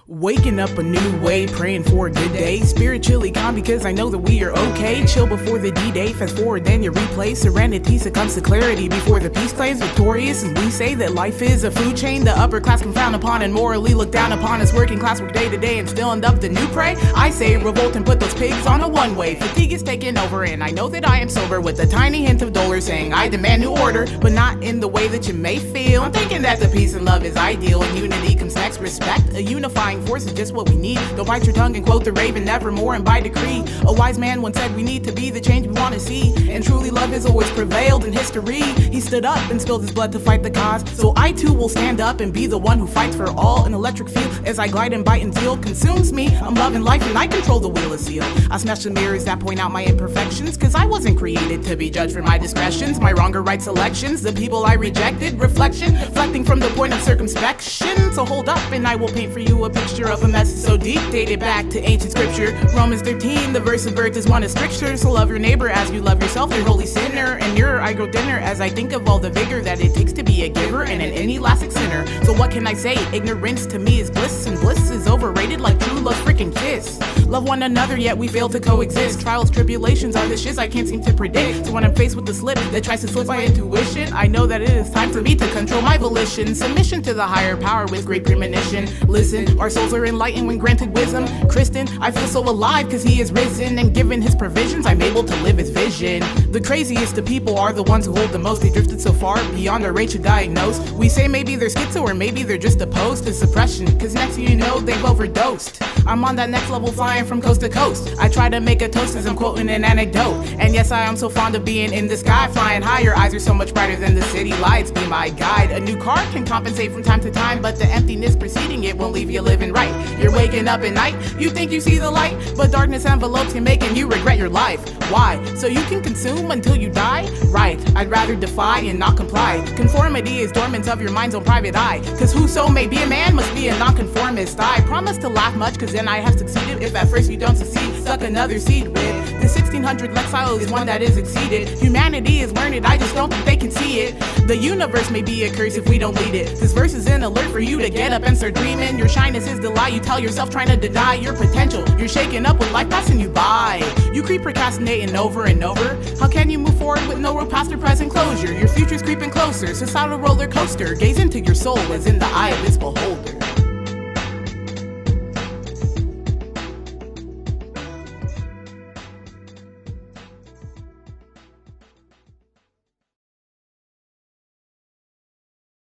Waking up a new way, praying for a good day. Spiritually calm because I know that we are okay. Chill before the D-Day, fast forward then you replay. Serenity succumbs to clarity before the peace claims victorious. And we say that life is a food chain the upper class can frown upon and morally look down upon us working class work day to day and still end up the new prey. I say revolt and put those pigs on a one-way. Fatigue is taking over and I know that I am sober with a tiny hint of dolor saying I demand new order, but not in the way that you may feel. I'm thinking that the peace and love is ideal and unity comes next. Respect, a unifying force is just what we need. Don't bite your tongue and quote the raven nevermore and by decree. A wise man once said we need to be the change we want to see, and truly love has always prevailed in history. He stood up and spilled his blood to fight the cause, so I too will stand up and be the one who fights for all. An electric field as I glide and bite and zeal consumes me. I'm loving life and I control the wheel of seal. I smash the mirrors that point out my imperfections, cause I wasn't created to be judged for my discretions, my wrong or right selections, the people I rejected. Reflecting from the point of circumspection. So hold up and I will paint for you a picture of a message so deep, dated back to ancient scripture. Romans 13, the verse of birth is one of stricture. So love your neighbor as you love yourself, your holy sinner. And nearer I grow thinner as I think of all the vigor that it takes to be a giver and an inelastic sinner. So what can I say? Ignorance to me is bliss, and bliss is overrated like true love freaking kiss. Love one another yet we fail to coexist. Trials, tribulations are the shiz I can't seem to predict. So when I'm faced with the slip that tries to slip my intuition, I know that it is time for me to control my volition. Submission to the higher power with great premonition. Listen, our souls are enlightened when granted wisdom. Kristen, I feel so alive cause he is risen, and given his provisions I'm able to live his vision. The craziest of people are the ones who hold the most. They drifted so far beyond our range to diagnose. We say maybe they're schizo or maybe they're just opposed to suppression, cause next thing you know they've overdosed. I'm on that next level flying from coast to coast. I try to make a toast as I'm quoting an anecdote. And yes, I am so fond of being in the sky, flying high. Your eyes are so much brighter than the city lights. Be my guide. A new car can compensate from time to time, but the emptiness preceding it won't leave you living right. You're waking up at night, you think you see the light, but darkness envelopes you, making you regret your life. Why? So you can consume until you die? Right, I'd rather defy and not comply. Conformity is dormant of your mind's own private eye, cause whoso may be a man must be a nonconformist. I promise to laugh much cause then I have succeeded. If at first you don't succeed, suck another seed with. The 1600 lexile is one that is exceeded. Humanity is learned, I just don't think they can see it. The universe may be a curse if we don't lead it. This verse is an alert for you to get up and start dreaming. Your shyness is the lie you tell yourself, trying to deny your potential. You're shaking up with life passing you by. You keep procrastinating over and over. How can you move forward with no road past or present closure? Your future's creeping closer, societal roller coaster. Gaze into your soul as in the eye of its beholder.